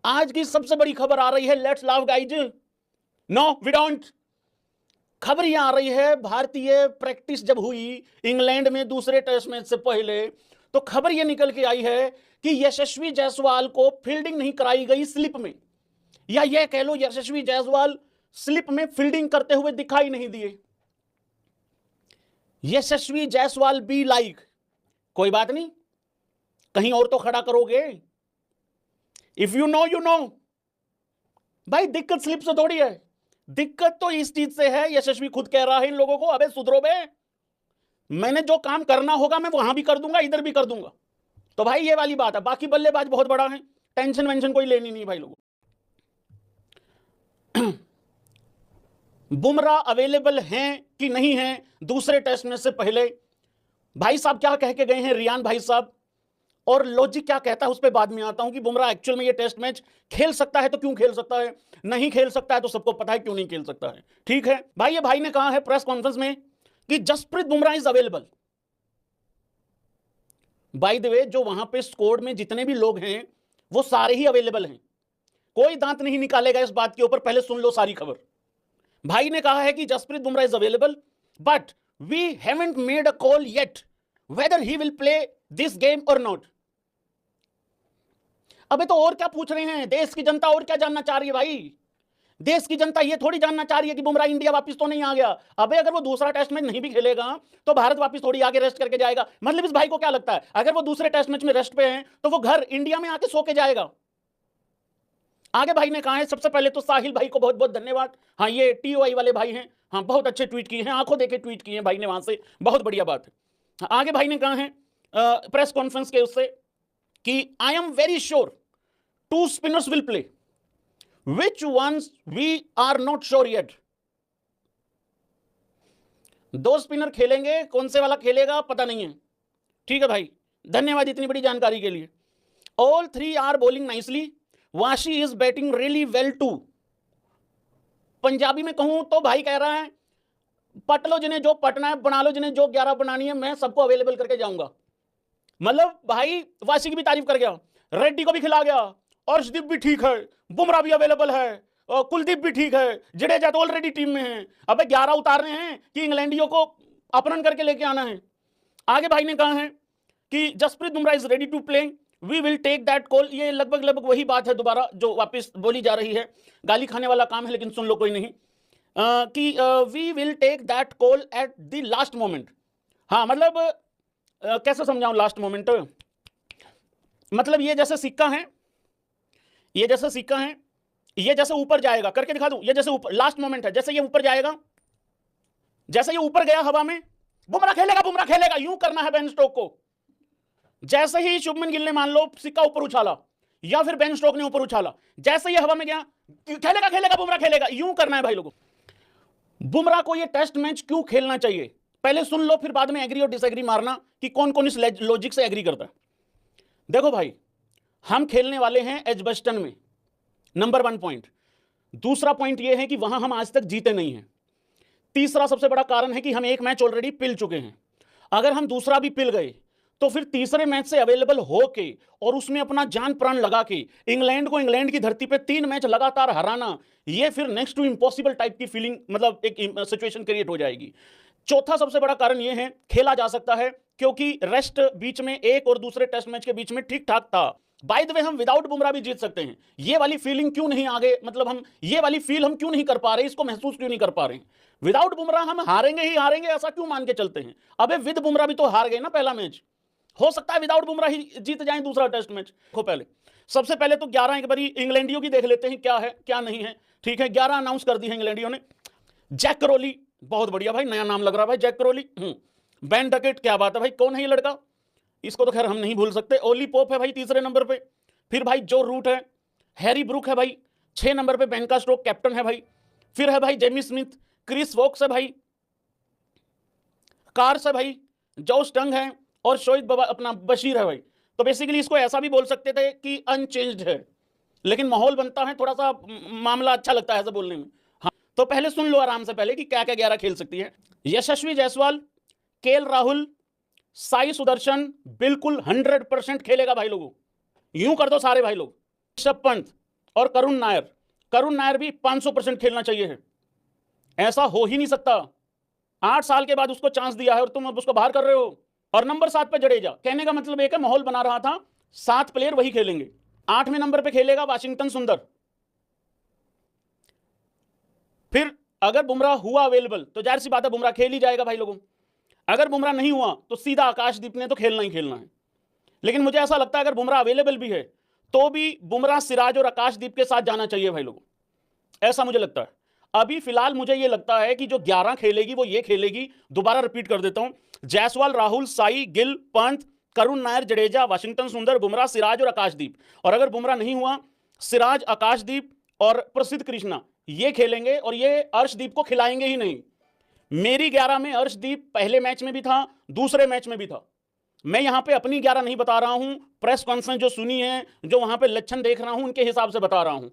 आज की सबसे बड़ी खबर आ रही है, let's laugh guys, no we don't. खबर यह आ रही है, भारतीय प्रैक्टिस जब हुई इंग्लैंड में दूसरे टेस्ट मैच से पहले, तो खबर यह निकल के आई है कि यशस्वी जायसवाल को फील्डिंग नहीं कराई गई स्लिप में, या यह कह लो यशस्वी जायसवाल स्लिप में फील्डिंग करते हुए दिखाई नहीं दिए। यशस्वी जायसवाल बी लाइक, कोई बात नहीं, कहीं और तो खड़ा करोगे। If you know you know. भाई दिक्कत स्लिप से थोड़ी है, दिक्कत तो इस चीज से है, यशस्वी खुद कह रहा है इन लोगों को, अबे सुधरो बे, मैंने जो काम करना होगा मैं वहां भी कर दूंगा, इधर भी कर दूंगा। तो भाई ये वाली बात है, बाकी बल्लेबाज बहुत बड़ा है, टेंशन वेंशन कोई लेनी नहीं भाई लोगों। बुमराह अवेलेबल हैं कि नहीं हैं दूसरे टेस्ट में से पहले, भाई साहब क्या कह के गए हैं रियान भाई साहब, और लॉजिक क्या कहता है उस पर बाद में आता हूं कि बुमराह एक्चुअल में ये टेस्ट मैच खेल सकता है तो क्यों खेल सकता है, नहीं खेल सकता है तो सबको पता है क्यों नहीं खेल सकता है। ठीक है भाई, ये भाई ने कहा है प्रेस कॉन्फ्रेंस में कि Jasprit Bumrah is available. By the way, जो वहां पे स्क्वाड में जितने भी लोग हैं वो सारे ही अवेलेबल हैं, कोई दांत नहीं निकालेगा इस बात के ऊपर। पहले सुन लो सारी खबर। भाई ने कहा है कि Jasprit Bumrah is available but we haven't made a call yet whether he will play this game और नॉट। अबे तो और क्या पूछ रहे हैं, देश की जनता और क्या जानना चाह रही है भाई। देश की जनता ये थोड़ी जानना चाह रही है कि बुमराह इंडिया वापस तो नहीं आ गया। अबे अगर वो दूसरा टेस्ट मैच नहीं भी खेलेगा तो भारत वापस थोड़ी आगे रेस्ट करके जाएगा। मतलब इस भाई को क्या लगता है अगर वो दूसरे टेस्ट मैच में रेस्ट पे हैं तो वो घर इंडिया में आके सो के जाएगा। आगे भाई ने कहा है, सबसे पहले तो साहिल भाई को बहुत बहुत धन्यवाद। हाँ, ये टीओआई वाले भाई हैं, हाँ बहुत अच्छे ट्वीट किए हैं, आंखों देखे ट्वीट किए हैं भाई ने वहां से, बहुत बढ़िया बात है। हाँ, आगे भाई ने कहा है प्रेस कॉन्फ्रेंस के उससे कि I am very sure two spinners will play, which ones we are not sure yet. दो स्पिनर खेलेंगे, कौन से वाला खेलेगा पता नहीं है। ठीक है भाई, धन्यवाद इतनी बड़ी जानकारी के लिए। All three are bowling nicely, Washi is batting really well too. Punjabi में कहूं तो भाई कह रहा है पट लो जिन्हें जो पटना है, बना लो जिन्हें जो 11 बनानी है, मैं सबको अवेलेबल करके जाऊंगा। मतलब भाई वाशी की भी तारीफ कर गया, रेड्डी को भी खिला गया, अर्शदीप भी ठीक है, बुमराह भी अवेलेबल है, कुलदीप भी ठीक है, जडेजा तो ऑलरेडी टीम में है। अबे 11 उतार रहे हैं कि इंग्लैंडियों को अपहरण करके लेके आना है। आगे भाई ने कहा है कि Jasprit Bumrah is ready to play, we will take that call. ये लगभग वही बात है दोबारा जो वापस बोली जा रही है, गाली खाने वाला काम है लेकिन सुन लो कोई नहीं, कि we will take that call at the last moment. हाँ मतलब कैसे समझाऊं लास्ट मोमेंट, मतलब ये जैसे सिक्का है, ये जैसे सिक्का है, ये जैसे ऊपर जाएगा, करके दिखा दूं, ये जैसे ऊपर लास्ट मोमेंट है, जैसे ये ऊपर जाएगा, जैसे ये ऊपर गया हवा में, बुमराह खेलेगा, यूं करना है बेन स्टोक को। जैसे ही शुभमन गिल ने मान लो सिक्का ऊपर उछाला या फिर बेन स्टोक ने ऊपर उछाला, जैसे ही हवा में गया, खेलेगा बुमराह खेलेगा, यूं करना है भाई लोगों। बुमराह को ये टेस्ट मैच क्यों खेलना चाहिए पहले सुन लो, फिर बाद में एग्री और डिसएग्री मारना कि कौन कौन इस लॉजिक से एग्री करता है। देखो भाई, हम खेलने वाले हैं एजबस्टन में, नंबर 1 पॉइंट। दूसरा पॉइंट यह है कि वहां हम आज तक जीते नहीं हैं। तीसरा सबसे बड़ा कारण है कि हम एक मैच ऑलरेडी पिल चुके हैं। अगर हम दूसरा भी पिल गए तो फिर तीसरे मैच से अवेलेबल होके और उसमें अपना जान प्राण लगा के इंग्लैंड को इंग्लैंड की धरती पे 3 मैच लगातार हराना, ये फिर नेक्स्ट टू इम्पॉसिबल टाइप की फीलिंग, मतलब एक सिचुएशन क्रिएट हो जाएगी। चौथा सबसे बड़ा कारण यह है खेला जा सकता है क्योंकि रेस्ट बीच में एक और दूसरे टेस्ट मैच के बीच में ठीक ठाक था। बाय द वे, हम विदाउट बुमराह भी जीत सकते हैं। ये वाली फीलिंग क्यों नहीं आगे, मतलब हम ये वाली फील हम क्यों नहीं कर पा रहे, इसको महसूस क्यों नहीं कर पा रहे। विदाउट बुमराह हम हारेंगे ही हारेंगे, ऐसा क्यों मान के चलते हैं। अबे विद बुमराह भी तो हार गए ना पहला मैच, हो सकता है विदाउट बुमराह ही जीत जाए दूसरा टेस्ट मैच। देखो पहले, सबसे पहले तो 11 एक बारी इंग्लैंडियों की देख लेते हैं क्या है क्या नहीं है। ठीक है, 11 अनाउंस कर दी है इंग्लैंडियों ने। जैक क्रोली, बहुत बढ़िया भाई, नया नाम लग रहा है भाई, जैक क्रोली। बेन डकेट, क्या बात है भाई, कौन है ये लड़का, इसको तो खैर हम नहीं भूल सकते। ओली पोप है भाई तीसरे नंबर पे, फिर भाई जो रूट है, हैरी ब्रूक है भाई 6 नंबर पे, बेन स्टोक कैप्टन है भाई, फिर है भाई जेमी स्मिथ, क्रिस वोक्स है भाई, कार्स है भाई, जोश टंग है, और शोएब बाबा अपना बशीर है भाई। तो बेसिकली इसको ऐसा भी बोल सकते थे कि अनचेंज्ड है, लेकिन माहौल बनता है थोड़ा सा, मामला अच्छा लगता है ऐसा बोलने में। हाँ, तो पहले सुन लो आराम से पहले कि क्या क्या 11 खेल सकती है। यशस्वी जायसवाल, केएल राहुल, साई सुदर्शन बिल्कुल 100% खेलेगा भाई लोगों, यूं कर दो सारे भाई लोग। ऋषभ पंत, और करुण नायर भी 500% खेलना चाहिए है। ऐसा हो ही नहीं सकता। 8 साल के बाद उसको चांस दिया है और तुम अब उसको बाहर कर रहे हो। और नंबर 7 पे जडेजा, कहने का मतलब एक है माहौल बना रहा था 7 प्लेयर वही खेलेंगे। 8वें नंबर पे खेलेगा वाशिंगटन सुंदर। फिर अगर बुमराह हुआ अवेलेबल तो जाहिर सी बात है बुमराह खेल ही जाएगा भाई लोगों। अगर बुमराह नहीं हुआ तो सीधा आकाशदीप ने तो खेलना ही खेलना है। लेकिन मुझे ऐसा लगता है अगर बुमराह अवेलेबल भी है तो भी बुमराह, सिराज और आकाशदीप के साथ जाना चाहिए भाई लोगों, ऐसा मुझे लगता है। अभी फिलहाल मुझे यह लगता है कि जो 11 खेलेगी वो ये खेलेगी। दोबारा रिपीट कर देता हूं, जायसवाल, राहुल, साई, गिल, पंत, करुण नायर, जडेजा, वाशिंगटन सुंदर, बुमराह, सिराज और आकाशदीप। और अगर बुमराह नहीं हुआ, सिराज, आकाशदीप और प्रसिद्ध कृष्णा ये खेलेंगे और ये अर्शदीप को खिलाएंगे ही नहीं। मेरी 11 में अर्शदीप पहले मैच में भी था, दूसरे मैच में भी था। मैं यहां पे अपनी 11 नहीं बता रहा हूं, प्रेस कॉन्फ्रेंस जो सुनी है, जो वहां पे लक्षण देख रहा हूं, उनके हिसाब से बता रहा हूं।